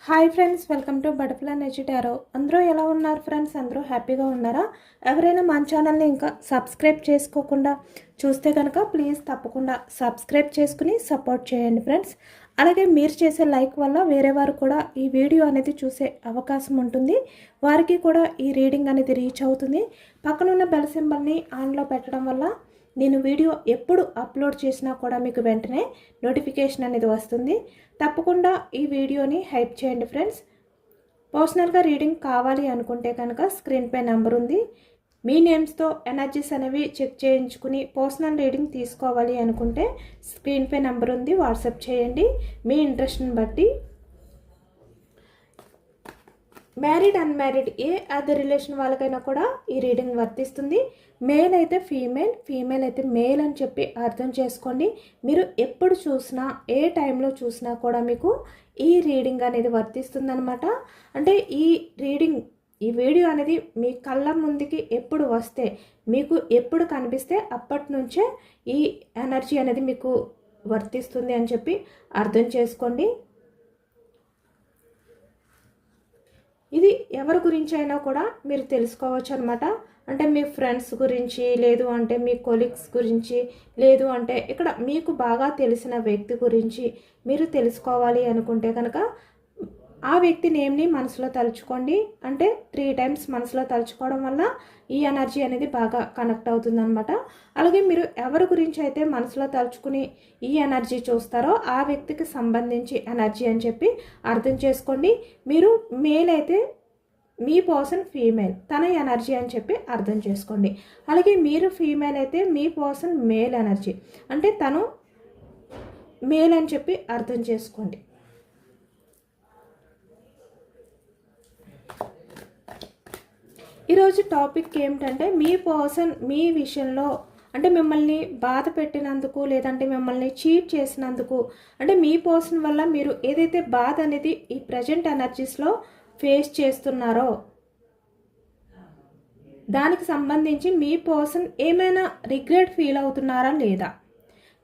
Hi friends, welcome to butterfly energy tarot. అందరూ ఎలా ఉన్నారు ఫ్రెండ్స్? అందరూ హ్యాపీగా ఉన్నారా? ఎవరైనా మన ఛానల్ని ఇంకా సబ్స్క్రైబ్ చేసుకోకుండా చూస్తే కనుక ప్లీజ్ తప్పకుండా సబ్స్క్రైబ్ చేసుకుని సపోర్ట్ చేయండి ఫ్రెండ్స్. అలాగే మీరు చేసే లైక్ వల్ల వేరే వారు కూడా ఈ వీడియో అనేది చూసే అవకాశం ఉంటుంది. వారికి కూడా ఈ రీడింగ్ అనేది రీచ్ అవుతుంది. పక్కనున్న బెల్ సింబల్ని ఆన్లో పెట్టడం వల్ల నేను వీడియో ఎప్పుడు అప్లోడ్ చేసినా కూడా మీకు వెంటనే నోటిఫికేషన్ అనేది వస్తుంది. తప్పకుండా ఈ వీడియోని హైప్ చేయండి ఫ్రెండ్స్. పర్సనల్గా రీడింగ్ కావాలి అనుకుంటే కనుక స్క్రీన్పై నెంబర్ ఉంది. మీ నేమ్స్తో ఎనర్జీస్ అనేవి చెక్ చేయించుకుని పర్సనల్ రీడింగ్ తీసుకోవాలి అనుకుంటే స్క్రీన్పై నెంబర్ ఉంది, వాట్సాప్ చేయండి మీ ఇంట్రెస్ట్ని బట్టి. మ్యారీడ్ అన్మ్యారీడ్ ఏ అదర్ రిలేషన్ వాళ్ళకైనా కూడా ఈ రీడింగ్ వర్తిస్తుంది. మేల్ అయితే ఫీమేల్, ఫీమేల్ అయితే మేల్ అని చెప్పి అర్థం చేసుకోండి. మీరు ఎప్పుడు చూసినా ఏ టైంలో చూసినా కూడా మీకు ఈ రీడింగ్ అనేది వర్తిస్తుందనమాట. అంటే ఈ రీడింగ్, ఈ వీడియో అనేది మీ కళ్ళ ముందుకి ఎప్పుడు వస్తే, మీకు ఎప్పుడు కనిపిస్తే అప్పటి నుంచే ఈ ఎనర్జీ అనేది మీకు వర్తిస్తుంది అని చెప్పి అర్థం చేసుకోండి. ఇది ఎవరి గురించి అయినా కూడా మీరు తెలుసుకోవచ్చు అనమాట. అంటే మీ ఫ్రెండ్స్ గురించి, లేదు అంటే మీ కొలీగ్స్ గురించి, లేదు అంటే ఇక్కడ మీకు బాగా తెలిసిన వ్యక్తి గురించి మీరు తెలుసుకోవాలి అనుకుంటే కనుక ఆ వ్యక్తి నేమ్ని మనసులో తలుచుకోండి. అంటే 3 టైమ్స్ మనసులో తలుచుకోవడం వల్ల ఈ ఎనర్జీ అనేది బాగా కనెక్ట్ అవుతుందన్నమాట. అలాగే మీరు ఎవరి గురించి అయితే మనసులో తలుచుకుని ఈ ఎనర్జీ చూస్తారో ఆ వ్యక్తికి సంబంధించి ఎనర్జీ అని చెప్పి అర్థం చేసుకోండి. మీరు మేల్ అయితే మీ పర్సన్ ఫీమేల్, తన ఎనర్జీ అని చెప్పి అర్థం చేసుకోండి. అలాగే మీరు ఫీమేల్ అయితే మీ పర్సన్ మేల్ ఎనర్జీ, అంటే తను మేల్ అని చెప్పి అర్థం చేసుకోండి. ఈరోజు టాపిక్ ఏమిటంటే మీ పర్సన్ మీ విషయంలో అంటే మిమ్మల్ని బాధ పెట్టినందుకు, లేదంటే మిమ్మల్ని చీట్ చేసినందుకు, అంటే మీ పర్సన్ వల్ల మీరు ఏదైతే బాధ అనేది ఈ ప్రజెంట్ ఎనర్జీస్లో ఫేస్ చేస్తున్నారో దానికి సంబంధించి మీ పర్సన్ ఏమైనా రిగ్రెట్ ఫీల్ అవుతున్నారా లేదా,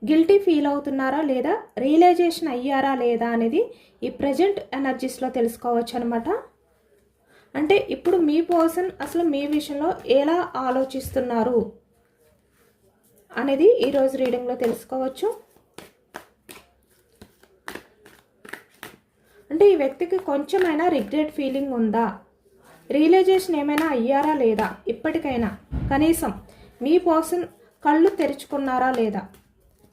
గిల్టీ ఫీల్ అవుతున్నారా లేదా, రియలైజేషన్ అయ్యారా లేదా అనేది ఈ ప్రజెంట్ ఎనర్జీస్లో తెలుసుకోవచ్చు అనమాట. అంటే ఇప్పుడు మీ పర్సన్ అసలు మీ విషయంలో ఎలా ఆలోచిస్తున్నారు అనేది ఈరోజు రీడింగ్లో తెలుసుకోవచ్చు. అంటే ఈ వ్యక్తికి కొంచెమైనా రిగ్రెట్ ఫీలింగ్ ఉందా, రియలైజేషన్ ఏమైనా అయ్యారా లేదా, ఇప్పటికైనా కనీసం మీ పర్సన్ కళ్ళు తెరుచుకున్నారా లేదా,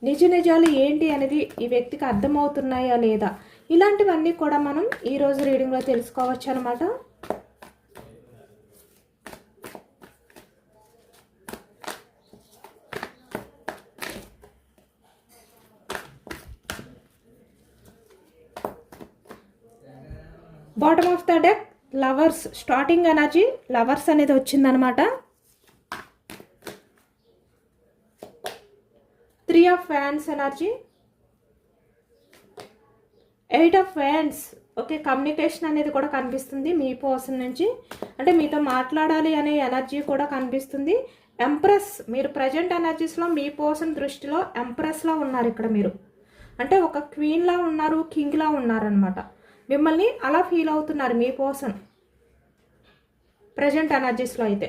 నిజ నిజాలు ఏంటి అనేది ఈ వ్యక్తికి అర్థమవుతున్నాయా లేదా, ఇలాంటివన్నీ కూడా మనం ఈరోజు రీడింగ్లో తెలుసుకోవచ్చు అనమాట. Bottom of the deck lovers, starting energy lovers అనేది వచ్చిందనమాట. 3 of wands energy, 8 of wands. Okay, communication అనేది కూడా కనిపిస్తుంది మీ పర్సన్ నుంచి, అంటే మీతో మాట్లాడాలి అనే ఎనర్జీ కూడా కనిపిస్తుంది. ఎంప్రెస్, మీరు ప్రజెంట్ ఎనర్జీస్లో మీ పర్సన్ దృష్టిలో ఎంప్రెస్లా ఉన్నారు. ఇక్కడ మీరు అంటే ఒక క్వీన్లా ఉన్నారు, కింగ్లా ఉన్నారనమాట. మిమ్మల్ని అలా ఫీల్ అవుతున్నారు మీ పర్సన్ ప్రజెంట్ ఎనర్జీస్లో అయితే.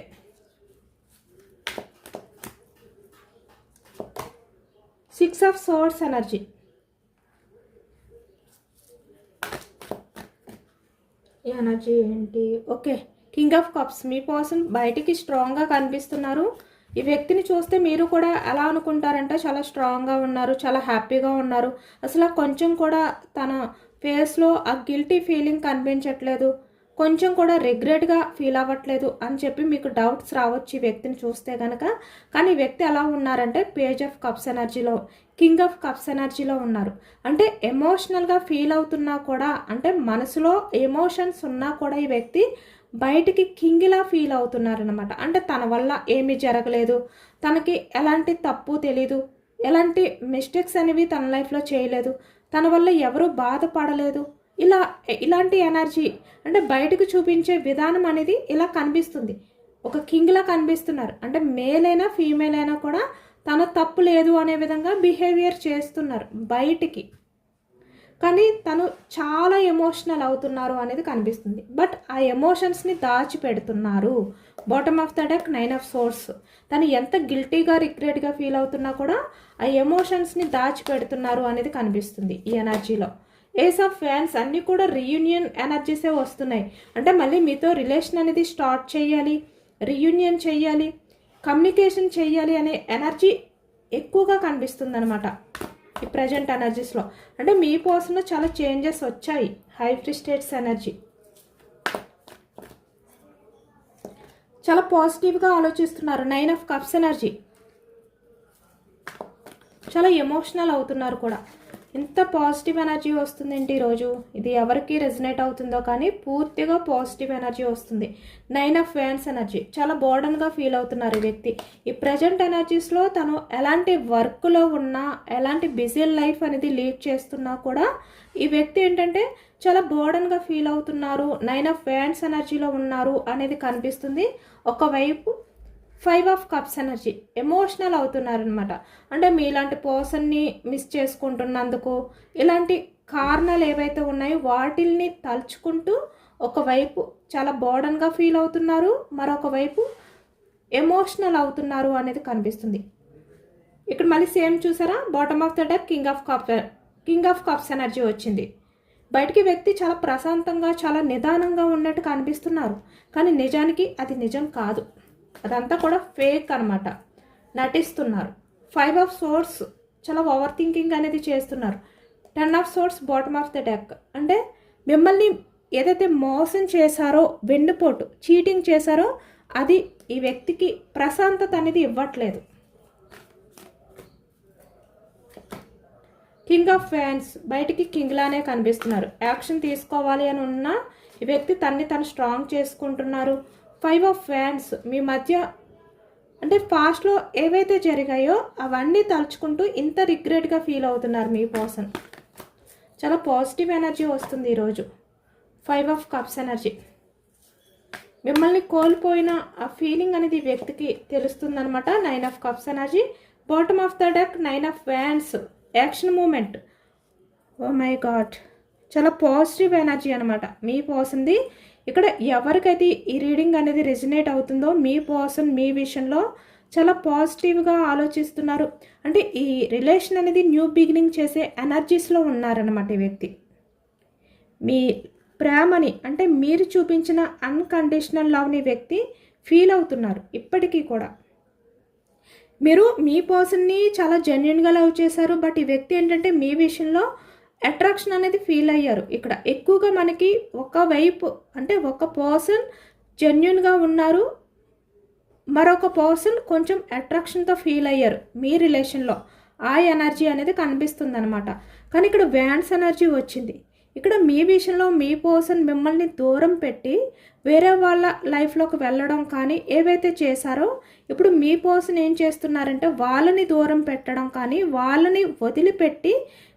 సిక్స్ ఆఫ్ సోర్డ్స్ ఎనర్జీ, ఈ ఎనర్జీ ఏంటి? Okay, king of cups. Me person బయటికి స్ట్రాంగ్గా కనిపిస్తున్నారు. ఈ వ్యక్తిని చూస్తే మీరు కూడా ఎలా అనుకుంటారంటే చాలా స్ట్రాంగ్గా ఉన్నారు, చాలా హ్యాపీగా ఉన్నారు. అసలు కొంచెం కూడా తన ఫేస్లో ఆ గిల్టీ ఫీలింగ్ కనిపించట్లేదు, కొంచెం కూడా రిగ్రెట్గా ఫీల్ అవ్వట్లేదు అని చెప్పి మీకు డౌట్స్ రావచ్చు ఈ వ్యక్తిని చూస్తే కనుక. కానీ ఈ వ్యక్తి ఎలా ఉన్నారంటే పేజ్ ఆఫ్ కప్స్ ఎనర్జీలో, కింగ్ ఆఫ్ కప్స్ ఎనర్జీలో ఉన్నారు. అంటే ఎమోషనల్గా ఫీల్ అవుతున్నా కూడా, అంటే మనసులో ఎమోషన్స్ ఉన్నా కూడా ఈ వ్యక్తి బయటికి కింగిలా ఫీల్ అవుతున్నారనమాట. అంటే తన వల్ల ఏమీ జరగలేదు, తనకి ఎలాంటి తప్పు తెలీదు, ఎలాంటి మిస్టేక్స్ అనేవి తన లైఫ్లో చేయలేదు, తన వల్ల ఎవరూ బాధపడలేదు, ఇలాంటి ఎనర్జీ అంటే బయటకు చూపించే విధానం అనేది ఇలా కనిపిస్తుంది. ఒక కింగ్లా కనిపిస్తున్నారు. అంటే మేల్ అయినా ఫీమేల్ అయినా కూడా తన తప్పు లేదు అనే విధంగా బిహేవియర్ చేస్తున్నారు బయటికి. కానీ తను చాలా ఎమోషనల్ అవుతున్నారు అనేది కనిపిస్తుంది. బట్ ఆ ఎమోషన్స్ని దాచిపెడుతున్నారు. Bottom of the deck 9 of swords. తను ఎంత గిల్టీగా రిగ్రెట్గా ఫీల్ అవుతున్నా కూడా ఆ ఎమోషన్స్ని దాచిపెడుతున్నారు అనేది కనిపిస్తుంది ఈ ఎనర్జీలో. ఏస్ ఆఫ్ ఫ్యాన్స్ అన్నీ కూడా రీయూనియన్ ఎనర్జీసే వస్తున్నాయి. అంటే మళ్ళీ మీతో రిలేషన్ అనేది స్టార్ట్ చేయాలి, రీయూనియన్ చేయాలి, కమ్యూనికేషన్ చేయాలి అనే ఎనర్జీ ఎక్కువగా కనిపిస్తుంది అనమాట ఈ ప్రజెంట్ ఎనర్జీస్లో. అంటే మీ పర్సన్లో చాలా చేంజెస్ వచ్చాయి. హై ఫ్రిస్టేట్స్ ఎనర్జీ చాలా పాజిటివ్గా ఆలోచిస్తున్నారు. 9 ఆఫ్ కప్స్ ఎనర్జీ చాలా ఎమోషనల్ అవుతున్నారు కూడా. ఇంత పాజిటివ్ ఎనర్జీ వస్తుందేంటి ఈరోజు? ఇది ఎవరికి రెజనేట్ అవుతుందో కానీ పూర్తిగా పాజిటివ్ ఎనర్జీ వస్తుంది. 9 ఆఫ్ వ్యాన్స్ ఎనర్జీ చాలా బోర్డన్గా ఫీల్ అవుతున్నారు ఈ వ్యక్తి. ఈ ప్రజెంట్ ఎనర్జీస్లో తను ఎలాంటి వర్క్లో ఉన్నా, ఎలాంటి బిజీ లైఫ్ అనేది లీడ్ చేస్తున్నా కూడా ఈ వ్యక్తి ఏంటంటే చాలా బోర్డన్గా ఫీల్ అవుతున్నారు. 9 ఆఫ్ వ్యాన్స్ ఎనర్జీలో ఉన్నారు అనేది కనిపిస్తుంది. ఒకవైపు 5 ఆఫ్ కప్స్ ఎనర్జీ ఎమోషనల్ అవుతున్నారనమాట. అంటే మీలాంటి పర్సన్ని మిస్ చేసుకుంటున్నందుకు ఇలాంటి కారణాలు ఏవైతే ఉన్నాయో వాటిల్ని తలుచుకుంటూ ఒకవైపు చాలా బోర్డన్గా ఫీల్ అవుతున్నారు, మరొక వైపు ఎమోషనల్ అవుతున్నారు అనేది కనిపిస్తుంది. ఇక్కడ మళ్ళీ సేమ్ చూసారా, bottom of the deck king of cups energy వచ్చింది. బయటికి వ్యక్తి చాలా ప్రశాంతంగా చాలా నిదానంగా ఉన్నట్టు కనిపిస్తున్నారు, కానీ నిజానికి అది నిజం కాదు. అదంతా కూడా ఫేక్ అనమాట, నటిస్తున్నారు. 5 ఆఫ్ సోర్స్ చాలా ఓవర్ థింకింగ్ అనేది చేస్తున్నారు. 10 of swords bottom of the deck అంటే మిమ్మల్ని ఏదైతే మోసం చేశారో, వెన్నుపోటు చీటింగ్ చేశారో అది ఈ వ్యక్తికి ప్రశాంతత అనేది ఇవ్వట్లేదు. కింగ్ ఆఫ్ ఫ్యాన్స్ బయటికి కింగ్ లానే కనిపిస్తున్నారు. యాక్షన్ తీసుకోవాలి అని ఉన్నా ఈ వ్యక్తి తను స్ట్రాంగ్ చేసుకుంటున్నారు. 5 ఆఫ్ ఫ్యాన్స్ మీ మధ్య అంటే పాస్ట్లో ఏవైతే జరిగాయో అవన్నీ తలుచుకుంటూ ఇంత రిగ్రెట్గా ఫీల్ అవుతున్నారు మీ పర్సన్. చాలా పాజిటివ్ ఎనర్జీ వస్తుంది ఈరోజు. 5 ఆఫ్ కప్స్ ఎనర్జీ మిమ్మల్ని కోల్పోయిన ఆ ఫీలింగ్ అనేది వ్యక్తికి తెలుస్తుంది అనమాట. 9 of cups energy bottom of the deck 9 of wands action moment. Oh my god, చాలా పాజిటివ్ ఎనర్జీ అనమాట మీ పర్సన్ది. ఇక్కడ ఎవరికైతే ఈ రీడింగ్ అనేది రెజినేట్ అవుతుందో మీ పర్సన్ మీ విషయంలో చాలా పాజిటివ్గా ఆలోచిస్తున్నారు. అంటే ఈ రిలేషన్ అనేది న్యూ బిగినింగ్ చేసే ఎనర్జీస్లో ఉన్నారనమాట ఈ వ్యక్తి. మీ ప్రేమని అంటే మీరు చూపించిన అన్కండిషనల్ లవ్ని వ్యక్తి ఫీల్ అవుతున్నారు ఇప్పటికీ కూడా. మీరు మీ పర్సన్ని చాలా జెన్యున్గా లవ్ చేశారు, బట్ ఈ వ్యక్తి ఏంటంటే మీ విషయంలో అట్రాక్షన్ అనేది ఫీల్ అయ్యారు. ఇక్కడ ఎక్కువగా మనకి ఒకవైపు అంటే ఒక పర్సన్ జెన్యున్గా ఉన్నారు, మరొక పర్సన్ కొంచెం అట్రాక్షన్తో ఫీల్ అయ్యారు మీ రిలేషన్లో. ఆ ఎనర్జీ అనేది కనిపిస్తుంది అనమాట. కానీ ఇక్కడ వ్యాన్స్ ఎనర్జీ వచ్చింది. ఇక్కడ మీ విషయంలో మీ పర్సన్ మిమ్మల్ని దూరం పెట్టి వేరే వాళ్ళ లైఫ్లోకి వెళ్ళడం కానీ ఏవైతే చేశారో ఇప్పుడు మీ పర్సన్ ఏం చేస్తున్నారంటే వాళ్ళని దూరం పెట్టడం కానీ వాళ్ళని వదిలిపెట్టి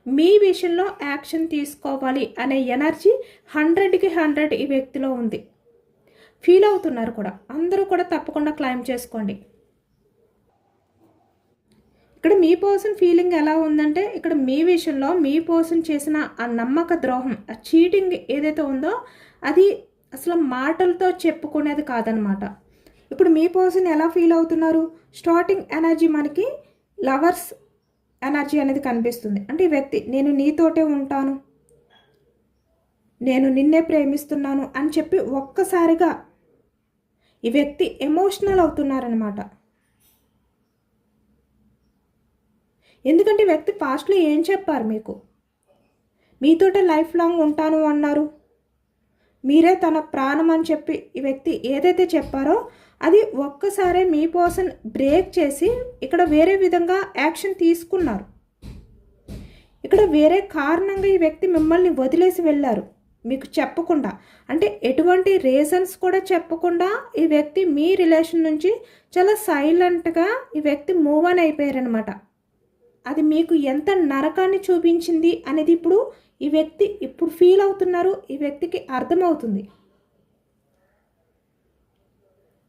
మీ విషయంలో యాక్షన్ తీసుకోవాలి అనే ఎనర్జీ 100కి 100 ఈ వ్యక్తిలో ఉంది. ఫీల్ అవుతున్నారు కూడా. అందరూ కూడా తప్పకుండా క్లైమ్ చేసుకోండి. ఇక్కడ మీ పర్సన్ ఫీలింగ్ ఎలా ఉందంటే ఇక్కడ మీ విషయంలో మీ పర్సన్ చేసిన ఆ నమ్మక ద్రోహం, ఆ చీటింగ్ ఏదైతే ఉందో అది అసలు మాటలతో చెప్పుకునేది కాదనమాట. ఇప్పుడు మీ పర్సన్ ఎలా ఫీల్ అవుతున్నారు? స్టార్టింగ్ ఎనర్జీ మనకి లవర్స్ ఎనర్జీ అనేది కనిపిస్తుంది. అంటే ఈ వ్యక్తి నేను నీతోటే ఉంటాను, నేను నిన్నే ప్రేమిస్తున్నాను అని చెప్పి ఒక్కసారిగా ఈ వ్యక్తి ఎమోషనల్ అవుతున్నారనమాట. ఎందుకంటే ఈ వ్యక్తి పాస్ట్లో ఏం చెప్పారు మీకు? మీతోటే లైఫ్ లాంగ్ ఉంటాను అన్నారు, మీరే తన ప్రాణం అని చెప్పి ఈ వ్యక్తి ఏదైతే చెప్పారో అది ఒక్కసారే మీ పర్సన్ బ్రేక్ చేసి ఇక్కడ వేరే విధంగా యాక్షన్ తీసుకున్నారు. ఇక్కడ వేరే కారణంగా ఈ వ్యక్తి మిమ్మల్ని వదిలేసి వెళ్ళారు మీకు చెప్పకుండా. అంటే ఎటువంటి రీజన్స్ కూడా చెప్పకుండా ఈ వ్యక్తి మీ రిలేషన్ నుంచి చాలా సైలెంట్గా ఈ వ్యక్తి మూవ్ ఆన్ అయిపోయారనమాట. అది మీకు ఎంత నరకాన్ని చూపించింది అనేది ఈ వ్యక్తి ఇప్పుడు ఫీల్ అవుతున్నారు. ఈ వ్యక్తికి అర్థమవుతుంది.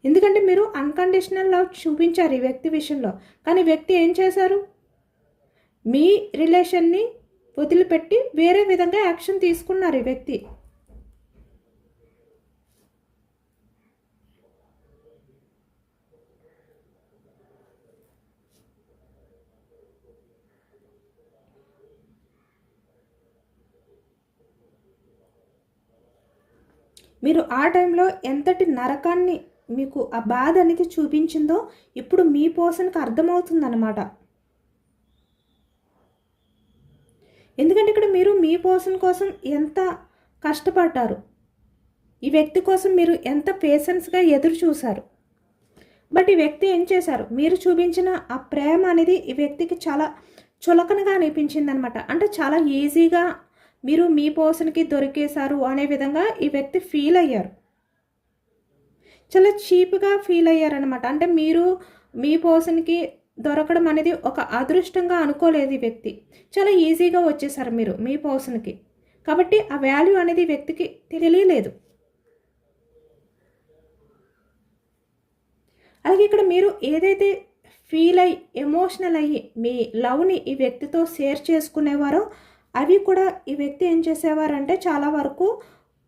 ఎందుకంటే మీరు అన్కండిషనల్ లవ్ చూపించారు ఈ వ్యక్తి విషయంలో. కానీ వ్యక్తి ఏం చేశారు? మీ రిలేషన్ని వదిలిపెట్టి వేరే విధంగా యాక్షన్ తీసుకున్నారు ఈ వ్యక్తి. మీరు ఆ టైంలో ఎంతటి నరకాన్ని మీకు ఆ బాధ అనేది చూపించిందో ఇప్పుడు మీ పర్సన్కి అర్థమవుతుందన్నమాట. ఎందుకంటే ఇక్కడ మీరు మీ పర్సన్ కోసం ఎంత కష్టపడ్డారు, ఈ వ్యక్తి కోసం మీరు ఎంత పేషెన్స్గా ఎదురు చూశారు. బట్ ఈ వ్యక్తి ఏం చేశారు, మీరు చూపించిన ఆ ప్రేమ అనేది ఈ వ్యక్తికి చాలా చులకనగా అనిపించింది అనమాట. అంటే చాలా ఈజీగా మీరు మీ పర్సన్కి దొరికేశారు అనే విధంగా ఈ వ్యక్తి ఫీల్ అయ్యారు. చాలా చీప్గా ఫీల్ అయ్యారనమాట. అంటే మీరు మీ పర్సన్కి దొరకడం అనేది ఒక అదృష్టంగా అనుకోలేదు ఈ వ్యక్తి. చాలా ఈజీగా వచ్చేసారు మీరు మీ పర్సన్కి. కాబట్టి ఆ వాల్యూ అనేది వ్యక్తికి తెలియలేదు. అలాగే ఇక్కడ మీరు ఏదైతే ఫీల్ అయ్యి ఎమోషనల్ అయ్యి మీ లవ్ని ఈ వ్యక్తితో షేర్ చేసుకునేవారో అవి కూడా ఈ వ్యక్తి ఏం చేసేవారంటే చాలా వరకు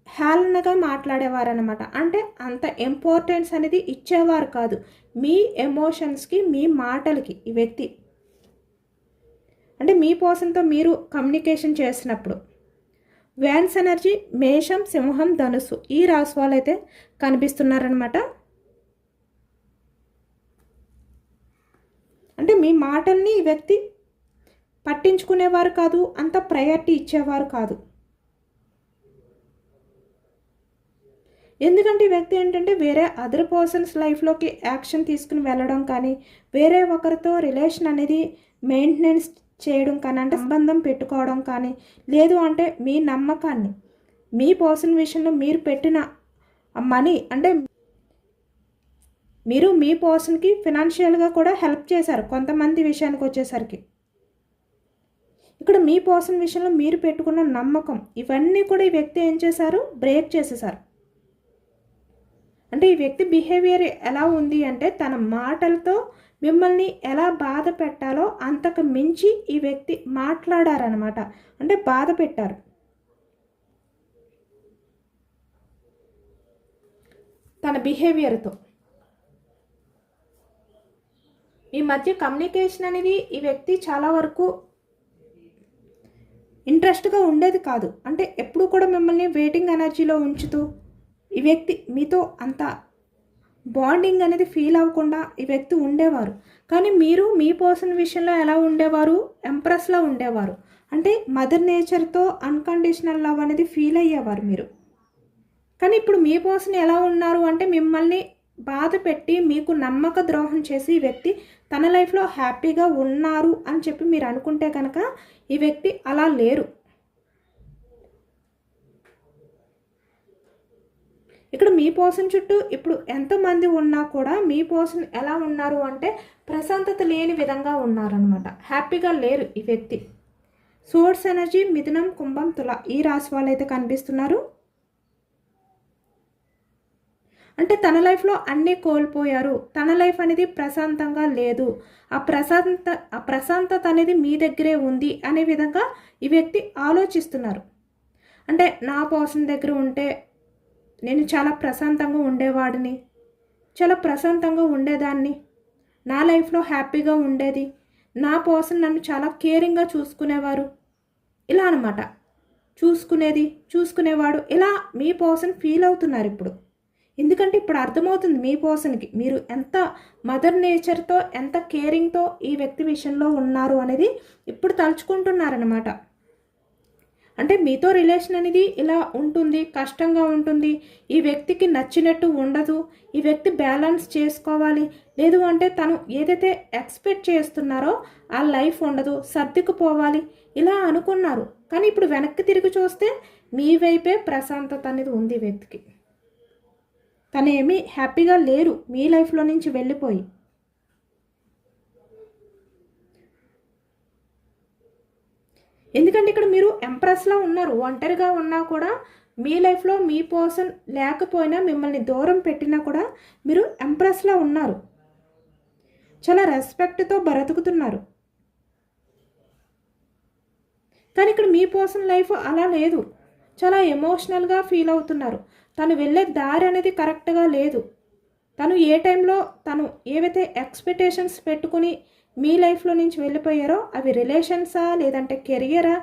హేళనగా మాట్లాడేవారనమాట. అంటే అంత ఇంపార్టెన్స్ అనేది ఇచ్చేవారు కాదు మీ ఎమోషన్స్కి, మీ మాటలకి. ఈ వ్యక్తి అంటే మీ పర్సన్తో మీరు కమ్యూనికేషన్ చేసినప్పుడు వ్యాన్స్ ఎనర్జీ మేషం, సింహం, ధనుసు ఈ రాశి వాళ్ళు అయితే కనిపిస్తున్నారనమాట. అంటే మీ మాటల్ని ఈ వ్యక్తి పట్టించుకునేవారు కాదు, అంత ప్రయారిటీ ఇచ్చేవారు కాదు. ఎందుకంటే ఈ వ్యక్తి ఏంటంటే వేరే అదర్ పర్సన్స్ లైఫ్లోకి యాక్షన్ తీసుకుని వెళ్ళడం కానీ, వేరే ఒకరితో రిలేషన్ అనేది మెయింటెనెన్స్ చేయడం కానీ, అంటే సంబంధం పెట్టుకోవడం కానీ, లేదు అంటే మీ నమ్మకాన్ని మీ పర్సన్ విషయంలో మీరు పెట్టిన మనీ, అంటే మీరు మీ పర్సన్కి ఫినాన్షియల్గా కూడా హెల్ప్ చేశారు కొంతమంది విషయానికి వచ్చేసరికి. ఇక్కడ మీ పర్సన్ విషయంలో మీరు పెట్టుకున్న నమ్మకం ఇవన్నీ కూడా ఈ వ్యక్తి ఏం చేశారు, బ్రేక్ చేసేసారు. అంటే ఈ వ్యక్తి బిహేవియర్ ఎలా ఉంది అంటే తన మాటలతో మిమ్మల్ని ఎలా బాధ పెట్టాలో అంతకు మించి ఈ వ్యక్తి మాట్లాడారనమాట. అంటే బాధ పెట్టారు. తన బిహేవియర్తో ఈ మధ్య కమ్యూనికేషన్ అనేది ఈ వ్యక్తి చాలా వరకు ఇంట్రెస్ట్గా ఉండేది కాదు. అంటే ఎప్పుడు కూడా మిమ్మల్ని వెయిటింగ్ ఎనర్జీలో ఉంచుతూ ఈ వ్యక్తి మీతో అంత బాండింగ్ అనేది ఫీల్ అవ్వకుండా ఈ వ్యక్తి ఉండేవారు. కానీ మీరు మీ పర్సన్ విషయంలో ఎలా ఉండేవారు, ఎంప్రెస్లా ఉండేవారు. అంటే మదర్ నేచర్తో అన్కండిషనల్ లవ్ అనేది ఫీల్ అయ్యేవారు మీరు. కానీ ఇప్పుడు మీ పర్సన్ ఎలా ఉన్నారు అంటే మిమ్మల్ని బాధ పెట్టి మీకు నమ్మక ద్రోహం చేసి ఈ వ్యక్తి తన లైఫ్లో హ్యాపీగా ఉన్నారు అని చెప్పి మీరు అనుకుంటే కనుక ఈ వ్యక్తి అలా లేరు. ఇక్కడ మీ పర్సన్ చుట్టూ ఇప్పుడు ఎంతమంది ఉన్నా కూడా మీ పర్సన్ ఎలా ఉన్నారు అంటే ప్రశాంతత లేని విధంగా ఉన్నారనమాట. హ్యాపీగా లేరు ఈ వ్యక్తి. సోర్స్ ఎనర్జీ మిథునం, కుంభం, తుల ఈ రాశి వాళ్ళు అయితే కనిపిస్తున్నారు. అంటే తన లైఫ్లో అన్నీ కోల్పోయారు, తన లైఫ్ అనేది ప్రశాంతంగా లేదు, ఆ ప్రశాంతత అనేది మీ దగ్గరే ఉంది అనే విధంగా ఈ వ్యక్తి ఆలోచిస్తున్నారు. అంటే నా పర్సన్ దగ్గర ఉంటే నేను చాలా ప్రశాంతంగా ఉండేవాడిని, చాలా ప్రశాంతంగా ఉండేదాన్ని, నా లైఫ్లో హ్యాపీగా ఉండేది, నా పర్సన్ నన్ను చాలా కేరింగ్గా చూసుకునేవారు, ఇలా అనమాట. చూసుకునేవాడు ఇలా మీ పర్సన్ ఫీల్ అవుతున్నారు ఇప్పుడు. ఎందుకంటే ఇప్పుడు అర్థమవుతుంది మీ పర్సన్కి మీరు ఎంత మదర్ నేచర్తో, ఎంత కేరింగ్తో ఈ వ్యక్తి విషయంలో ఉన్నారు అనేది ఇప్పుడు తలుచుకుంటున్నారనమాట. అంటే మీతో రిలేషన్ అనేది ఇలా ఉంటుంది, కష్టంగా ఉంటుంది, ఈ వ్యక్తికి నచ్చినట్టు ఉండదు, ఈ వ్యక్తి బ్యాలెన్స్ చేసుకోవాలి, లేదు అంటే తను ఏదైతే ఎక్స్పెక్ట్ చేస్తున్నారో ఆ లైఫ్ ఉండదు, సర్దుకుపోవాలి ఇలా అనుకున్నారు. కానీ ఇప్పుడు వెనక్కి తిరిగి చూస్తే మీ వైపే ప్రశాంతత అనేది ఉంది వ్యక్తికి. తను ఏమీ హ్యాపీగా లేరు మీ లైఫ్లో నుంచి వెళ్ళిపోయి. ఎందుకంటే ఇక్కడ మీరు ఎంప్రెస్లా ఉన్నారు, ఒంటరిగా ఉన్నా కూడా మీ లైఫ్లో మీ పర్సన్ లేకపోయినా మిమ్మల్ని దూరం పెట్టినా కూడా మీరు ఎంప్రెస్లా ఉన్నారు, చాలా రెస్పెక్ట్తో బ్రతుకుతున్నారు. కానీ ఇక్కడ మీ పర్సనల్ లైఫ్ అలా లేదు. చాలా ఎమోషనల్గా ఫీల్ అవుతున్నారు. తను వెళ్ళే దారి అనేది కరెక్ట్గా లేదు. తను ఏ టైంలో తను ఏవైతే ఎక్స్పెక్టేషన్స్ పెట్టుకుని మీ లైఫ్లో నుంచి వెళ్ళిపోయారో అవి రిలేషన్సా లేదంటే కెరియరా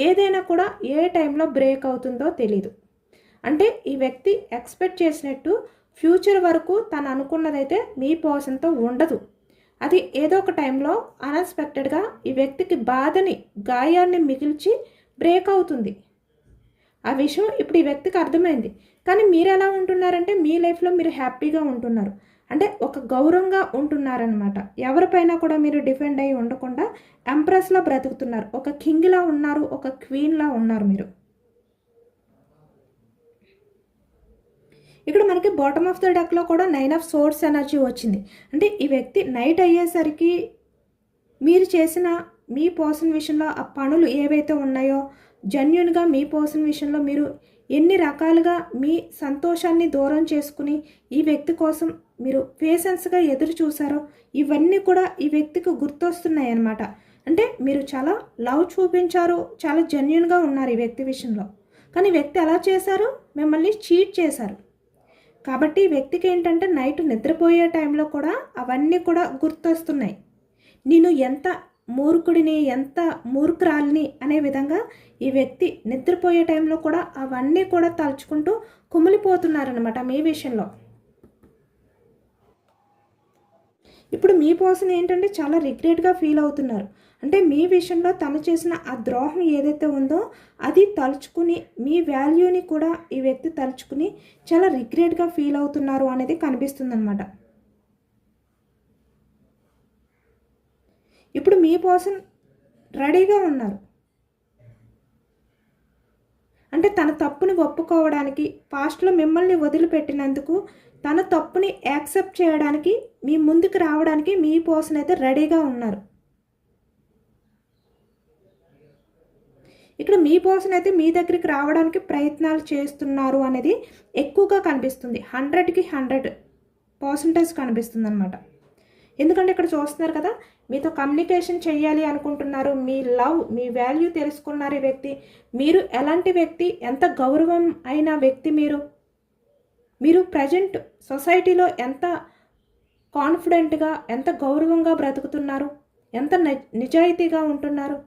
ఏదైనా కూడా ఏ టైంలో బ్రేక్ అవుతుందో తెలీదు. అంటే ఈ వ్యక్తి ఎక్స్పెక్ట్ చేసినట్టు ఫ్యూచర్ వరకు తను అనుకున్నదైతే మీ పర్సన్తో ఉండదు. అది ఏదో ఒక టైంలో అన్ఎక్స్పెక్టెడ్గా ఈ వ్యక్తికి బాధని గాయాన్ని మిగిల్చి బ్రేక్ అవుతుంది. ఆ విషయం ఇప్పుడు ఈ వ్యక్తికి అర్థమైంది. కానీ మీరు ఎలా ఉంటున్నారంటే మీ లైఫ్లో మీరు హ్యాపీగా ఉంటున్నారు. అంటే ఒక గౌరవంగా ఉంటున్నారనమాట. ఎవరిపైనా కూడా మీరు డిఫెండ్ అయ్యి ఉండకుండా ఎంప్రెస్లా బ్రతుకుతున్నారు. ఒక కింగ్లా ఉన్నారు, ఒక క్వీన్లా ఉన్నారు మీరు. ఇక్కడ మనకి బాటమ్ ఆఫ్ ద డెక్లో కూడా 9 ఆఫ్ సోర్స్ ఎనర్జీ వచ్చింది. అంటే ఈ వ్యక్తి నైట్ అయ్యేసరికి మీరు చేసిన మీ పర్సన్ విషయంలో ఆ పనులు ఏవైతే ఉన్నాయో జెన్యున్గా మీ పర్సన్ విషయంలో మీరు ఎన్ని రకాలుగా మీ సంతోషాన్ని దూరం చేసుకుని ఈ వ్యక్తి కోసం మీరు పేషెన్స్గా ఎదురు చూసారో ఇవన్నీ కూడా ఈ వ్యక్తికి గుర్తొస్తున్నాయి అన్నమాట. అంటే మీరు చాలా లవ్ చూపించారు, చాలా జెన్యున్గా ఉన్నారు ఈ వ్యక్తి విషయంలో. కానీ వ్యక్తి ఎలా చేశారు, మిమ్మల్ని చీట్ చేశారు. కాబట్టి ఈ వ్యక్తికి ఏంటంటే నైట్ నిద్రపోయే టైంలో కూడా అవన్నీ కూడా గుర్తొస్తున్నాయి. నేను ఎంత మూర్ఖుడిని, ఎంత మూర్ఖురాలిని అనే విధంగా ఈ వ్యక్తి నిద్రపోయే టైంలో కూడా అవన్నీ కూడా తలుచుకుంటూ కుమిలిపోతున్నారనమాట మీ విషయంలో. ఇప్పుడు మీ పర్సన్ ఏంటంటే చాలా రిగ్రెట్గా ఫీల్ అవుతున్నారు. అంటే మీ విషయంలో తను చేసిన ఆ ద్రోహం ఏదైతే ఉందో అది తలుచుకుని మీ వాల్యూని కూడా ఈ వ్యక్తి తలుచుకుని చాలా రిగ్రెట్గా ఫీల్ అవుతున్నారు అనేది కనిపిస్తుంది అనమాట. ఇప్పుడు మీ పర్సన్ రెడీగా ఉన్నారు. అంటే తన తప్పుని ఒప్పుకోవడానికి, పాస్ట్లో మిమ్మల్ని వదిలిపెట్టినందుకు తన తప్పుని యాక్సెప్ట్ చేయడానికి, మీ ముందుకు రావడానికి మీ పర్సన్ అయితే రెడీగా ఉన్నారు. ఇక్కడ మీ పర్సన్ అయితే మీ దగ్గరికి రావడానికి ప్రయత్నాలు చేస్తున్నారు అనేది ఎక్కువగా కనిపిస్తుంది. 100కి 100% కనిపిస్తుంది అనమాట. ఎందుకంటే ఇక్కడ చూస్తున్నారు కదా, మీతో కమ్యూనికేషన్ చేయాలి అనుకుంటున్నారు, మీ లవ్, మీ వాల్యూ తెలుసుకున్నారు ఈ వ్యక్తి. మీరు ఎలాంటి వ్యక్తి, ఎంత గౌరవం అయిన వ్యక్తి మీరు ప్రజెంట్ సొసైటీలో ఎంత కాన్ఫిడెంట్గా, ఎంత గౌరవంగా బ్రతుకుతున్నారు, ఎంత నిజాయితీగా ఉంటున్నారు,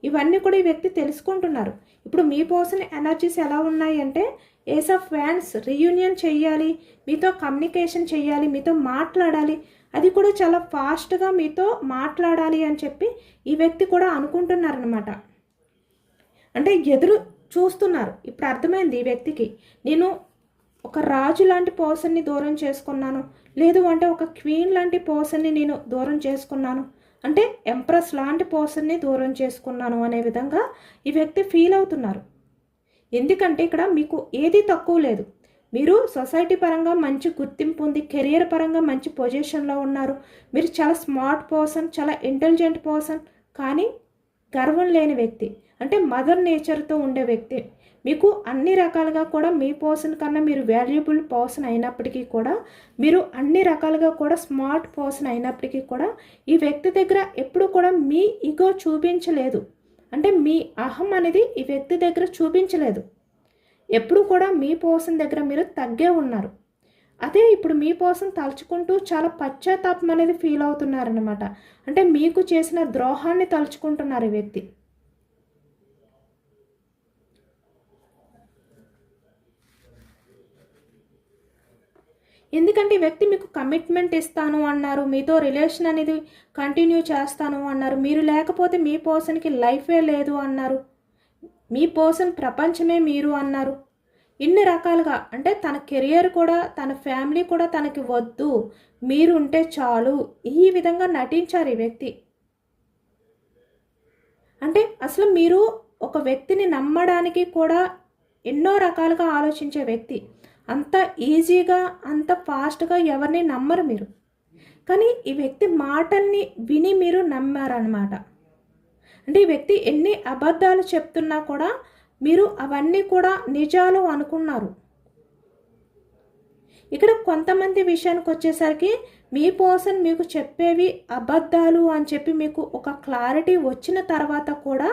ఇవన్నీ కూడా ఈ వ్యక్తి తెలుసుకుంటున్నారు. ఇప్పుడు మీ పర్సన్ ఎనర్జీస్ ఎలా ఉన్నాయి అంటే ఏస్ ఆఫ్ వ్యాండ్స్, రీయూనియన్ చెయ్యాలి, మీతో కమ్యూనికేషన్ చెయ్యాలి, మీతో మాట్లాడాలి, అది కూడా చాలా ఫాస్ట్గా మీతో మాట్లాడాలి అని చెప్పి ఈ వ్యక్తి కూడా అనుకుంటున్నారనమాట. అంటే ఎదురు చూస్తున్నారు. ఇప్పుడు అర్థమైంది ఈ వ్యక్తికి, నేను ఒక రాజు లాంటి పర్సన్ని దూరం చేసుకున్నాను, లేదు అంటే ఒక క్వీన్ లాంటి పర్సన్ని నేను దూరం చేసుకున్నాను, అంటే ఎంప్రెస్ లాంటి పర్సన్ని దూరం చేసుకున్నాను అనే విధంగా ఈ వ్యక్తి ఫీల్ అవుతున్నారు. ఎందుకంటే ఇక్కడ మీకు ఏది తక్కువ లేదు. మీరు సొసైటీ పరంగా మంచి గుర్తింపు ఉంది, కెరియర్ పరంగా మంచి పొజిషన్లో ఉన్నారు, మీరు చాలా స్మార్ట్ పర్సన్, చాలా ఇంటెలిజెంట్ పర్సన్. కానీ గర్వం లేని వ్యక్తి, అంటే మదర్ నేచర్తో ఉండే వ్యక్తి. మీకు అన్ని రకాలుగా కూడా మీ పర్సన్ కన్నా మీరు వాల్యుబుల్ పర్సన్ అయినప్పటికీ కూడా, మీరు అన్ని రకాలుగా కూడా స్మార్ట్ పర్సన్ అయినప్పటికీ కూడా ఈ వ్యక్తి దగ్గర ఎప్పుడు కూడా మీ ఈగో చూపించలేదు. అంటే మీ అహం అనేది ఈ వ్యక్తి దగ్గర చూపించలేదు. ఎప్పుడు కూడా మీ పర్సన్ దగ్గర మీరు తగ్గే ఉన్నారు. అదే ఇప్పుడు మీ పర్సన్ తలుచుకుంటూ చాలా పశ్చాత్తాపం అనేది ఫీల్ అవుతున్నారనమాట. అంటే మీకు చేసిన ద్రోహాన్ని తలుచుకుంటున్నారు ఈ వ్యక్తి. ఎందుకంటే ఈ వ్యక్తి మీకు కమిట్మెంట్ ఇస్తాను అన్నారు, మీతో రిలేషన్ అనేది కంటిన్యూ చేస్తాను అన్నారు, మీరు లేకపోతే మీ పర్సన్కి లైఫే లేదు అన్నారు, మీ పర్సన్ ప్రపంచమే మీరు అన్నారు. ఇన్ని రకాలుగా, అంటే తన కెరియర్ కూడా, తన ఫ్యామిలీ కూడా తనకి వద్దు, మీరు ఉంటే చాలు, ఈ విధంగా నటించారు ఈ వ్యక్తి. అంటే అసలు మీరు ఒక వ్యక్తిని నమ్మడానికి కూడా ఎన్నో రకాలుగా ఆలోచించే వ్యక్తి. అంత ఈజీగా, అంత ఫాస్ట్గా ఎవరిని నమ్మరు మీరు. కానీ ఈ వ్యక్తి మాటల్ని విని మీరు నమ్మారనమాట. అంటే ఈ వ్యక్తి ఎన్ని అబద్ధాలు చెప్తున్నా కూడా మీరు అవన్నీ కూడా నిజాలు అనుకున్నారు. ఇక్కడ కొంతమంది విషయానికి వచ్చేసరికి మీ పర్సన్ మీకు చెప్పేవి అబద్ధాలు అని చెప్పి మీకు ఒక క్లారిటీ వచ్చిన తర్వాత కూడా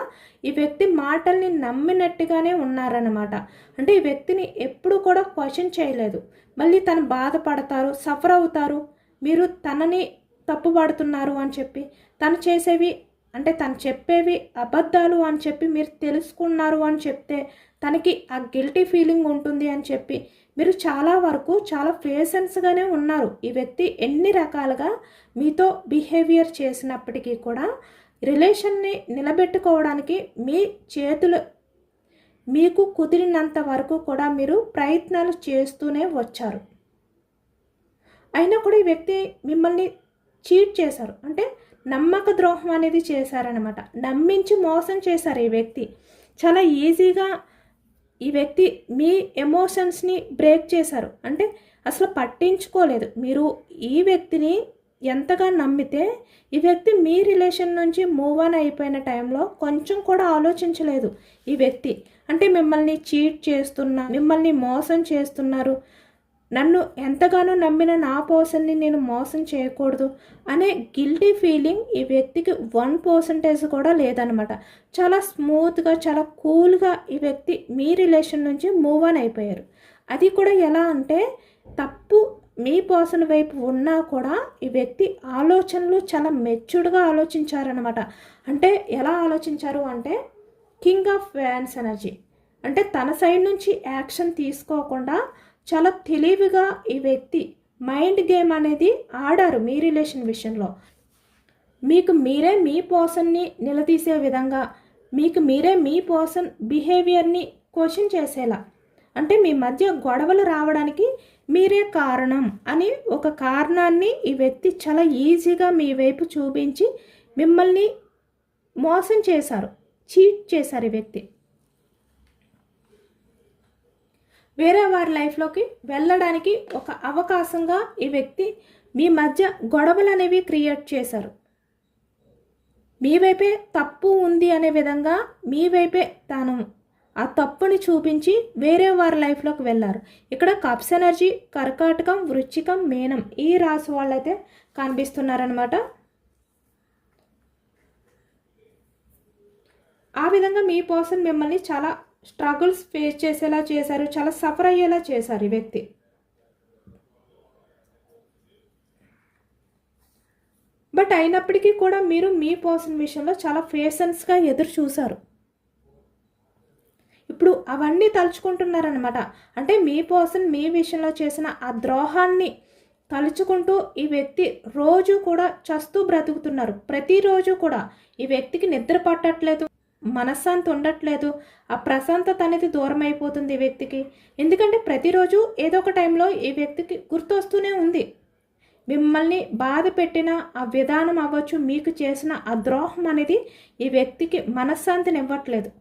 ఈ వ్యక్తి మాటల్ని నమ్మినట్టుగానే ఉన్నారన్నమాట. అంటే ఈ వ్యక్తిని ఎప్పుడు కూడా క్వశ్చన్ చేయలేదు. మళ్ళీ తను బాధపడతారు, సఫర్ అవుతారు, మీరు తనని తప్పుపడుతున్నారు అని చెప్పి, తను చేసేవి అంటే తను చెప్పేవి అబద్ధాలు అని చెప్పి మీరు తెలుసుకున్నారు అని చెప్తే తనకి ఆ గిల్టీ ఫీలింగ్ ఉంటుంది అని చెప్పి మీరు చాలా వరకు చాలా పేషెన్స్గానే ఉన్నారు. ఈ వ్యక్తి ఎన్ని రకాలుగా మీతో బిహేవియర్ చేసినప్పటికీ కూడా రిలేషన్ని నిలబెట్టుకోవడానికి మీ చేతులు మీకు కుదిరినంత వరకు కూడా మీరు ప్రయత్నాలు చేస్తూనే వచ్చారు. అయినా కూడా ఈ వ్యక్తి మిమ్మల్ని చీట్ చేశారు, అంటే నమ్మక ద్రోహం అనేది చేశారనమాట. నమ్మించి మోసం చేశారు ఈ వ్యక్తి. చాలా ఈజీగా ఈ వ్యక్తి మీ ఎమోషన్స్ని బ్రేక్ చేశారు, అంటే అసలు పట్టించుకోలేదు. మీరు ఈ వ్యక్తిని ఎంతగా నమ్మితే ఈ వ్యక్తి మీ రిలేషన్ నుంచి మూవ్ ఆన్ అయిపోయిన టైంలో కొంచెం కూడా ఆలోచించలేదు ఈ వ్యక్తి. అంటే మిమ్మల్ని చీట్ చేస్తున్నా, మిమ్మల్ని మోసం చేస్తున్నారు, నన్ను ఎంతగానో నమ్మిన నా పర్సన్ని నేను మోసం చేయకూడదు అనే గిల్టీ ఫీలింగ్ ఈ వ్యక్తికి 1% కూడా లేదనమాట. చాలా స్మూత్గా, చాలా కూల్గా ఈ వ్యక్తి మీ రిలేషన్ నుంచి మూవ్ ఆన్ అయిపోయారు. అది కూడా ఎలా అంటే తప్పు మీ పర్సన్ వైపు ఉన్నా కూడా ఈ వ్యక్తి ఆలోచనలు చాలా మెచ్యూర్డ్గా ఆలోచించారనమాట. అంటే ఎలా ఆలోచించారు అంటే కింగ్ ఆఫ్ వ్యాన్స్ ఎనర్జీ, అంటే తన సైడ్ నుంచి యాక్షన్ తీసుకోకుండా చాలా తెలివిగా ఈ వ్యక్తి మైండ్ గేమ్ అనేది ఆడారు మీ రిలేషన్ విషయంలో. మీకు మీరే మీ పర్సన్ని నిలదీసే విధంగా, మీకు మీరే మీ పర్సన్ బిహేవియర్ని క్వశ్చన్ చేసేలా, అంటే మీ మధ్య గొడవలు రావడానికి మీరే కారణం అని ఒక కారణాన్ని ఈ వ్యక్తి చాలా ఈజీగా మీ వైపు చూపించి మిమ్మల్ని మోసం చేశారు, చీట్ చేశారు ఈ వ్యక్తి. వేరే వారి లైఫ్లోకి వెళ్ళడానికి ఒక అవకాశంగా ఈ వ్యక్తి మీ మధ్య గొడవలు అనేవి క్రియేట్ చేశారు. మీ వైపే తప్పు ఉంది అనే విధంగా మీ వైపే తాను ఆ తప్పుని చూపించి వేరే వారి లైఫ్లోకి వెళ్ళారు. ఇక్కడ కప్స్ ఎనర్జీ కర్కాటకం, వృశ్చికం, మీనం ఈ రాశి వాళ్ళైతే కనిపిస్తున్నారనమాట. ఆ విధంగా మీ పర్సన్ మిమ్మల్ని చాలా స్ట్రగుల్స్ ఫేస్ చేసేలా చేశారు, చాలా సఫర్ అయ్యేలా చేశారు ఈ వ్యక్తి. బట్ అయినప్పటికీ కూడా మీరు మీ పర్సన్ విషయంలో చాలా పేషెన్స్గా ఎదురు చూశారు. ఇప్పుడు అవన్నీ తలుచుకుంటున్నారనమాట. అంటే మీ పర్సన్ మీ విషయంలో చేసిన ఆ ద్రోహాన్ని తలుచుకుంటూ ఈ వ్యక్తి రోజు కూడా చస్తూ బ్రతుకుతున్నారు. ప్రతిరోజు కూడా ఈ వ్యక్తికి నిద్ర పట్టట్లేదు, మనశ్శాంతి ఉండట్లేదు, ఆ ప్రశాంతత అనేది దూరం అయిపోతుంది ఈ వ్యక్తికి. ఎందుకంటే ప్రతిరోజు ఏదో ఒక టైంలో ఈ వ్యక్తికి గుర్తొస్తూనే ఉంది. మిమ్మల్ని బాధ పెట్టిన ఆ విధానం అవ్వచ్చు, మీకు చేసిన ఆ ద్రోహం అనేది ఈ వ్యక్తికి మనశ్శాంతిని ఇవ్వట్లేదు.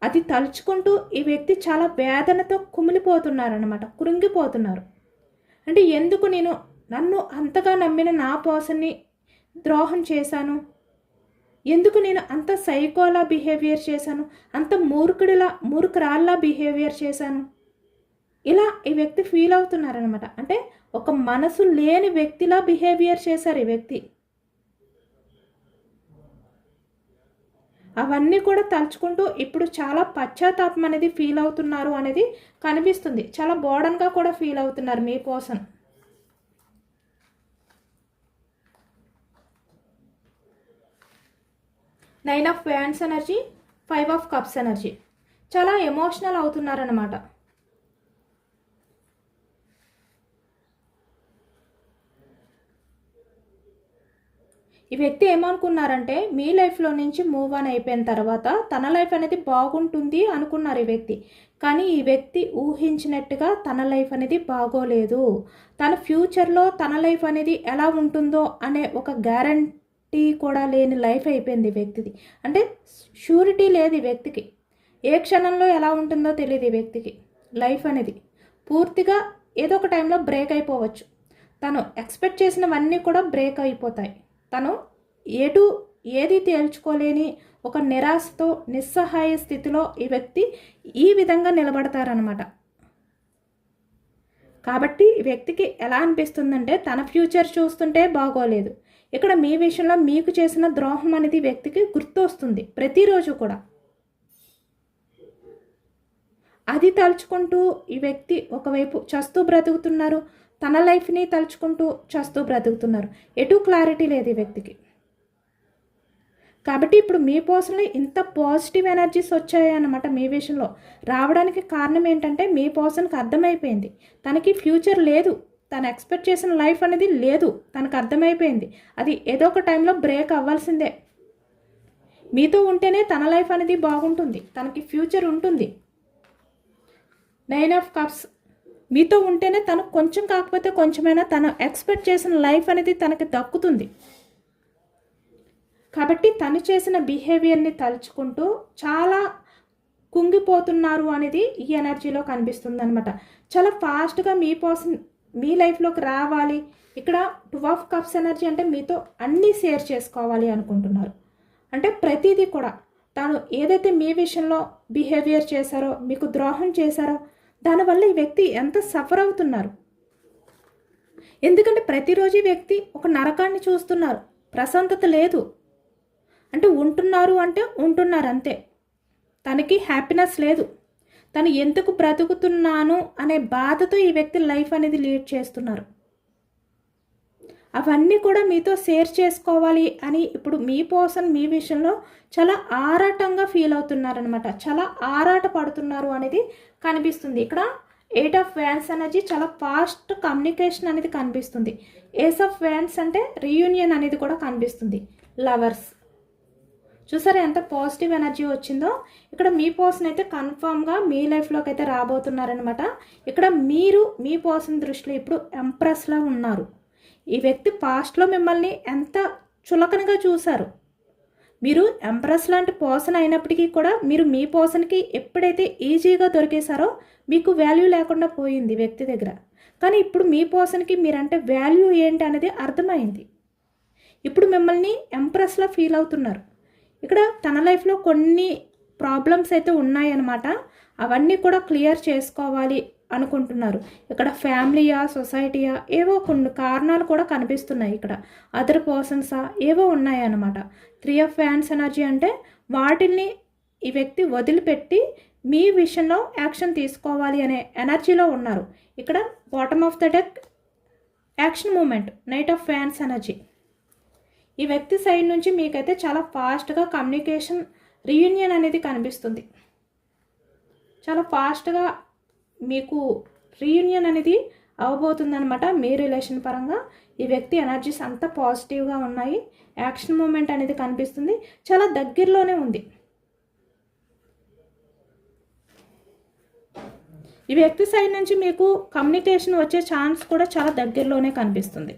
అది తలుచుకుంటూ ఈ వ్యక్తి చాలా వేదనతో కుమిలిపోతున్నారన్నమాట, కృంగిపోతున్నారు. అంటే ఎందుకు నన్ను అంతగా నమ్మిన నా పర్సన్ని ద్రోహం చేశాను, ఎందుకు నేను అంత సైకోలా బిహేవియర్ చేశాను, అంత మూర్ఖురాల్లా బిహేవియర్ చేశాను, ఇలా ఈ వ్యక్తి ఫీల్ అవుతున్నారనమాట. అంటే ఒక మనసు లేని వ్యక్తిలా బిహేవియర్ చేశారు ఈ వ్యక్తి. అవన్నీ కూడా తలుచుకుంటూ ఇప్పుడు చాలా పశ్చాత్తాపం అనేది ఫీల్ అవుతున్నారు అనేది కనిపిస్తుంది. చాలా బోర్డన్గా కూడా ఫీల్ అవుతున్నారు మీ person. Nine of wands energy, 5 of cups energy. చాలా ఎమోషనల్ అవుతున్నారన్నమాట. ఈ వ్యక్తి ఏమనుకున్నారంటే మీ లైఫ్లో నుంచి మూవ్ ఆన్ అయిపోయిన తర్వాత తన లైఫ్ అనేది బాగుంటుంది అనుకున్నారు ఈ వ్యక్తి. కానీ ఈ వ్యక్తి ఊహించినట్టుగా తన లైఫ్ అనేది బాగోలేదు. తన ఫ్యూచర్లో తన లైఫ్ అనేది ఎలా ఉంటుందో అనే ఒక గ్యారంటీ కూడా లేని లైఫ్ అయిపోయింది ఈ వ్యక్తిది. అంటే షూరిటీ లేదు ఈ వ్యక్తికి. ఏ క్షణంలో ఎలా ఉంటుందో తెలియదు ఈ వ్యక్తికి. లైఫ్ అనేది పూర్తిగా ఏదో ఒక టైంలో బ్రేక్ అయిపోవచ్చు. తను ఎక్స్పెక్ట్ చేసినవన్నీ కూడా బ్రేక్ అయిపోతాయి. తను ఏది తేల్చుకోలేని ఒక నిరాశతో నిస్సహాయ స్థితిలో ఈ వ్యక్తి ఈ విధంగా నిలబడతారనమాట. కాబట్టి ఈ వ్యక్తికి ఎలా అనిపిస్తుందంటే తన ఫ్యూచర్ చూస్తుంటే బాగోలేదు. ఇక్కడ మీ విషయంలో మీకు చేసిన ద్రోహం అనేది వ్యక్తికి గుర్తు వస్తుంది ప్రతిరోజు కూడా. అది తలుచుకుంటూ ఈ వ్యక్తి ఒకవైపు చస్తూ బ్రతుకుతున్నారు, తన లైఫ్ని తలుచుకుంటూ చస్తూ బ్రతుకుతున్నారు. ఎటు క్లారిటీ లేదు ఈ వ్యక్తికి. కాబట్టి ఇప్పుడు మీ పర్సన్లో ఇంత పాజిటివ్ ఎనర్జీస్ వచ్చాయన్నమాట మీ విషయంలో. రావడానికి కారణం ఏంటంటే మీ పర్సన్కి అర్థమైపోయింది తనకి ఫ్యూచర్ లేదు, తను ఎక్స్పెక్ట్ చేసిన లైఫ్ అనేది లేదు, తనకు అర్థమైపోయింది. అది ఏదో ఒక టైంలో బ్రేక్ అవ్వాల్సిందే. మీతో ఉంటేనే తన లైఫ్ అనేది బాగుంటుంది, తనకి ఫ్యూచర్ ఉంటుంది. 9 ఆఫ్ కప్స్ మీతో ఉంటేనే తను కొంచెం కాకపోతే కొంచెమైనా తను ఎక్స్పెక్ట్ చేసిన లైఫ్ అనేది తనకి దక్కుతుంది. కాబట్టి తను చేసిన బిహేవియర్ని తలుచుకుంటూ చాలా కుంగిపోతున్నారు అనేది ఈ ఎనర్జీలో కనిపిస్తుంది అనమాట. చాలా ఫాస్ట్గా మీ పర్సన్ మీ లైఫ్లోకి రావాలి. ఇక్కడ 2 ఆఫ్ కప్స్ ఎనర్జీ అంటే మీతో అన్నీ షేర్ చేసుకోవాలి అనుకుంటున్నారు. అంటే ప్రతిదీ కూడా తాను ఏదైతే మీ విషయంలో బిహేవియర్ చేశారో, మీకు ద్రోహం చేశారో, దానివల్ల ఈ వ్యక్తి ఎంత సఫర్ అవుతున్నారు. ఎందుకంటే ప్రతిరోజు ఈ వ్యక్తి ఒక నరకాన్ని చూస్తున్నారు, ప్రశాంతత లేదు. అంటే ఉంటున్నారు అంటే ఉంటున్నారు అంతే, తనకి హ్యాపీనెస్ లేదు. తను ఎందుకు బ్రతుకుతున్నాను అనే బాధతో ఈ వ్యక్తి లైఫ్ అనేది లీడ్ చేస్తున్నారు. అవన్నీ కూడా మీతో షేర్ చేసుకోవాలి అని ఇప్పుడు మీ పర్సన్ మీ విషయంలో చాలా ఆరాటంగా ఫీల్ అవుతున్నారనమాట. చాలా ఆరాట పడుతున్నారు అనేది కనిపిస్తుంది. ఇక్కడ 8 ఆఫ్ వ్యాండ్స్ ఎనర్జీ చాలా ఫాస్ట్ కమ్యూనికేషన్ అనేది కనిపిస్తుంది. ఏస్ ఆఫ్ వ్యాండ్స్ అంటే రీయూనియన్ అనేది కూడా కనిపిస్తుంది. లవర్స్ చూసారా ఎంత పాజిటివ్ ఎనర్జీ వచ్చిందో. ఇక్కడ మీ పర్సన్ అయితే కన్ఫామ్గా మీ లైఫ్లోకి అయితే రాబోతున్నారనమాట. ఇక్కడ మీరు మీ పర్సన్ దృష్టిలో ఇప్పుడు ఎంప్రెస్లా ఉన్నారు. ఈ వ్యక్తి పాస్ట్లో మిమ్మల్ని ఎంత చులకనగా చూశారు. మీరు ఎంప్రెస్ లాంటి పర్సన్ అయినప్పటికీ కూడా మీరు మీ పర్సన్కి ఎప్పుడైతే ఈజీగా దొరికేశారో మీకు వాల్యూ లేకుండా పోయింది వ్యక్తి దగ్గర. కానీ ఇప్పుడు మీ పర్సన్కి మీరంటే వాల్యూ ఏంటి అనేది అర్థమైంది. ఇప్పుడు మిమ్మల్ని ఎంప్రెస్లా ఫీల్ అవుతున్నారు. ఇక్కడ తన లైఫ్లో కొన్ని ప్రాబ్లమ్స్ అయితే ఉన్నాయన్నమాట. అవన్నీ కూడా క్లియర్ చేసుకోవాలి అనుకుంటున్నారు. ఇక్కడ ఫ్యామిలీయా, సొసైటీయా, ఏవో కొన్ని కారణాలు కూడా కనిపిస్తున్నాయి. ఇక్కడ అదర్ పర్సన్సా ఏవో ఉన్నాయన్నమాట. 3 ఆఫ్ వ్యాండ్స్ ఎనర్జీ అంటే వాటిల్ని ఈ వ్యక్తి వదిలిపెట్టి మీ విషయంలో యాక్షన్ తీసుకోవాలి అనే ఎనర్జీలో ఉన్నారు. ఇక్కడ bottom of the deck action moment, knight of wands energy. ఈ వ్యక్తి సైడ్ నుంచి మీకైతే చాలా ఫాస్ట్గా కమ్యూనికేషన్ రీయూనియన్ అనేది కనిపిస్తుంది. చాలా ఫాస్ట్గా మీకు రీయూనియన్ అనేది అవబోతుందనమాట మీ రిలేషన్ పరంగా. ఈ వ్యక్తి ఎనర్జీస్ అంతా పాజిటివ్గా ఉన్నాయి. యాక్షన్ మూమెంట్ అనేది కనిపిస్తుంది, చాలా దగ్గరలోనే ఉంది. ఈ వ్యక్తి సైడ్ నుంచి మీకు కమ్యూనికేషన్ వచ్చే ఛాన్స్ కూడా చాలా దగ్గరలోనే కనిపిస్తుంది.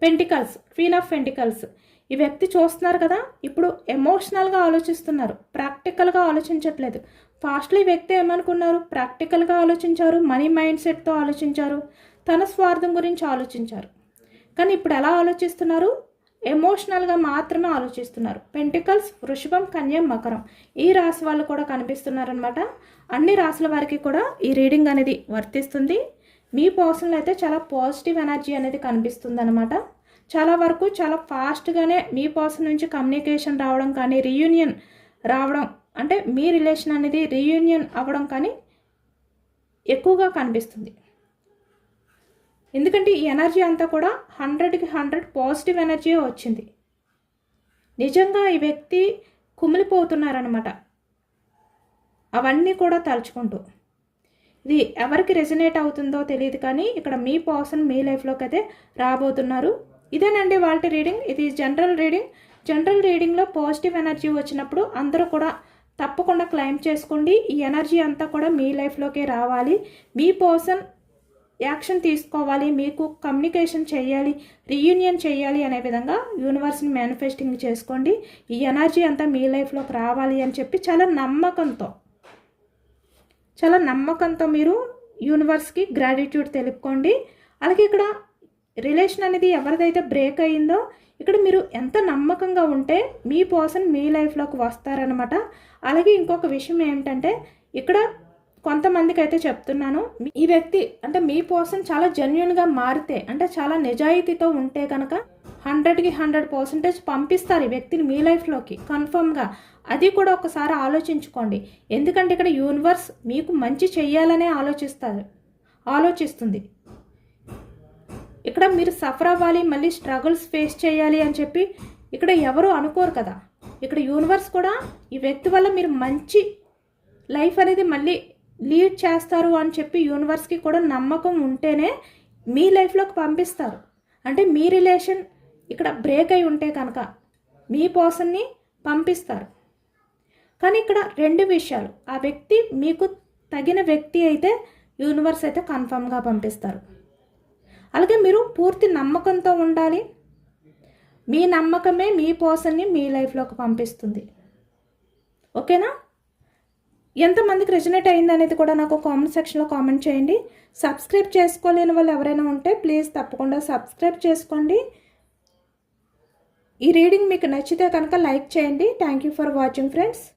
Pentacles, queen of pentacles. ఈ వ్యక్తి చూస్తున్నారు కదా, ఇప్పుడు ఎమోషనల్గా ఆలోచిస్తున్నారు, ప్రాక్టికల్గా ఆలోచించట్లేదు. ఫాస్ట్లీ వ్యక్తి ఏమనుకున్నారు, ప్రాక్టికల్గా ఆలోచించారు, మనీ మైండ్ సెట్తో ఆలోచించారు, తన స్వార్థం గురించి ఆలోచించారు. కానీ ఇప్పుడు ఎలా ఆలోచిస్తున్నారు, ఎమోషనల్గా మాత్రమే ఆలోచిస్తున్నారు. పెంటికల్స్, వృషభం, కన్య, మకరం ఈ రాశి వాళ్ళు కూడా కనిపిస్తున్నారనమాట. అన్ని రాశుల వారికి కూడా ఈ రీడింగ్ అనేది వర్తిస్తుంది. మీ పర్సన్లో అయితే చాలా పాజిటివ్ ఎనర్జీ అనేది కనిపిస్తుంది అనమాట. చాలా వరకు చాలా ఫాస్ట్గానే మీ పర్సన్ నుంచి కమ్యూనికేషన్ రావడం కానీ, రీయూనియన్ రావడం అంటే మీ రిలేషన్ అనేది రీయూనియన్ అవ్వడం కానీ ఎక్కువగా కనిపిస్తుంది. ఎందుకంటే ఈ ఎనర్జీ అంతా కూడా 100కి 100 పాజిటివ్ ఎనర్జీ వచ్చింది. నిజంగా ఈ వ్యక్తి కుమిలిపోతున్నారనమాట అవన్నీ కూడా తలుచుకుంటూ. ఇది ఎవరికి రెజనేట్ అవుతుందో తెలియదు కానీ ఇక్కడ మీ పర్సన్ మీ లైఫ్లోకి అయితే రాబోతున్నారు. ఇదేనండి వాళ్ళ రీడింగ్. ఇది జనరల్ రీడింగ్. జనరల్ రీడింగ్లో పాజిటివ్ ఎనర్జీ వచ్చినప్పుడు అందరూ కూడా తప్పకుండా క్లైమ్ చేసుకోండి. ఈ ఎనర్జీ అంతా కూడా మీ లైఫ్లోకి రావాలి, మీ పర్సన్ యాక్షన్ తీసుకోవాలి, మీకు కమ్యూనికేషన్ చేయాలి, రీయూనియన్ చేయాలి అనే విధంగా యూనివర్స్ని మేనిఫెస్టింగ్ చేసుకోండి. ఈ ఎనర్జీ అంతా మీ లైఫ్లోకి రావాలి అని చెప్పి చాలా నమ్మకంతో మీరు యూనివర్స్కి గ్రాటిట్యూడ్ తెలుపుకోండి. అలాగే ఇక్కడ రిలేషన్ అనేది ఎవరిదైతే బ్రేక్ అయ్యిందో ఇక్కడ మీరు ఎంత నమ్మకంగా ఉంటే మీ పర్సన్ మీ లైఫ్లోకి వస్తారనమాట. అలాగే ఇంకొక విషయం ఏంటంటే ఇక్కడ కొంతమందికి అయితే చెప్తున్నాను, ఈ వ్యక్తి అంటే మీ పర్సన్ చాలా జెన్యున్గా మారితే, అంటే చాలా నిజాయితీతో ఉంటే కనుక 100కి 100% పంపిస్తారు ఈ వ్యక్తిని మీ లైఫ్లోకి కన్ఫర్మ్గా. అది కూడా ఒకసారి ఆలోచించుకోండి. ఎందుకంటే ఇక్కడ యూనివర్స్ మీకు మంచి చెయ్యాలనే ఆలోచిస్తుంది. ఇక్కడ మీరు సఫర్ అవ్వాలి, మళ్ళీ స్ట్రగుల్స్ ఫేస్ చేయాలి అని చెప్పి ఇక్కడ ఎవరు అనుకోరు కదా. ఇక్కడ యూనివర్స్ కూడా ఈ వ్యక్తి వల్ల మీరు మంచి లైఫ్ అనేది మళ్ళీ లీడ్ చేస్తారు అని చెప్పి యూనివర్స్కి కూడా నమ్మకం ఉంటేనే మీ లైఫ్లోకి పంపిస్తారు. అంటే మీ రిలేషన్ ఇక్కడ బ్రేక్ అయి ఉంటే కనుక మీ పర్సన్ని పంపిస్తారు. కానీ ఇక్కడ 2 విషయాలు, ఆ వ్యక్తి మీకు తగిన వ్యక్తి అయితే యూనివర్స్ అయితే కన్ఫర్మ్గా పంపిస్తారు. అలాగే మీరు పూర్తి నమ్మకంతో ఉండాలి. మీ నమ్మకమే మీ పర్సన్ని మీ లైఫ్లోకి పంపిస్తుంది. ఓకేనా? ఎంతమందికి రెజనేట్ అయింది అనేది కూడా నాకు కామెంట్ సెక్షన్లో కామెంట్ చేయండి. సబ్స్క్రైబ్ చేసుకోలేని వాళ్ళు ఎవరైనా ఉంటే ప్లీజ్ తప్పకుండా సబ్స్క్రైబ్ చేసుకోండి. ఈ రీడింగ్ మీకు నచ్చితే కనుక లైక్ చేయండి. Thank you for watching friends.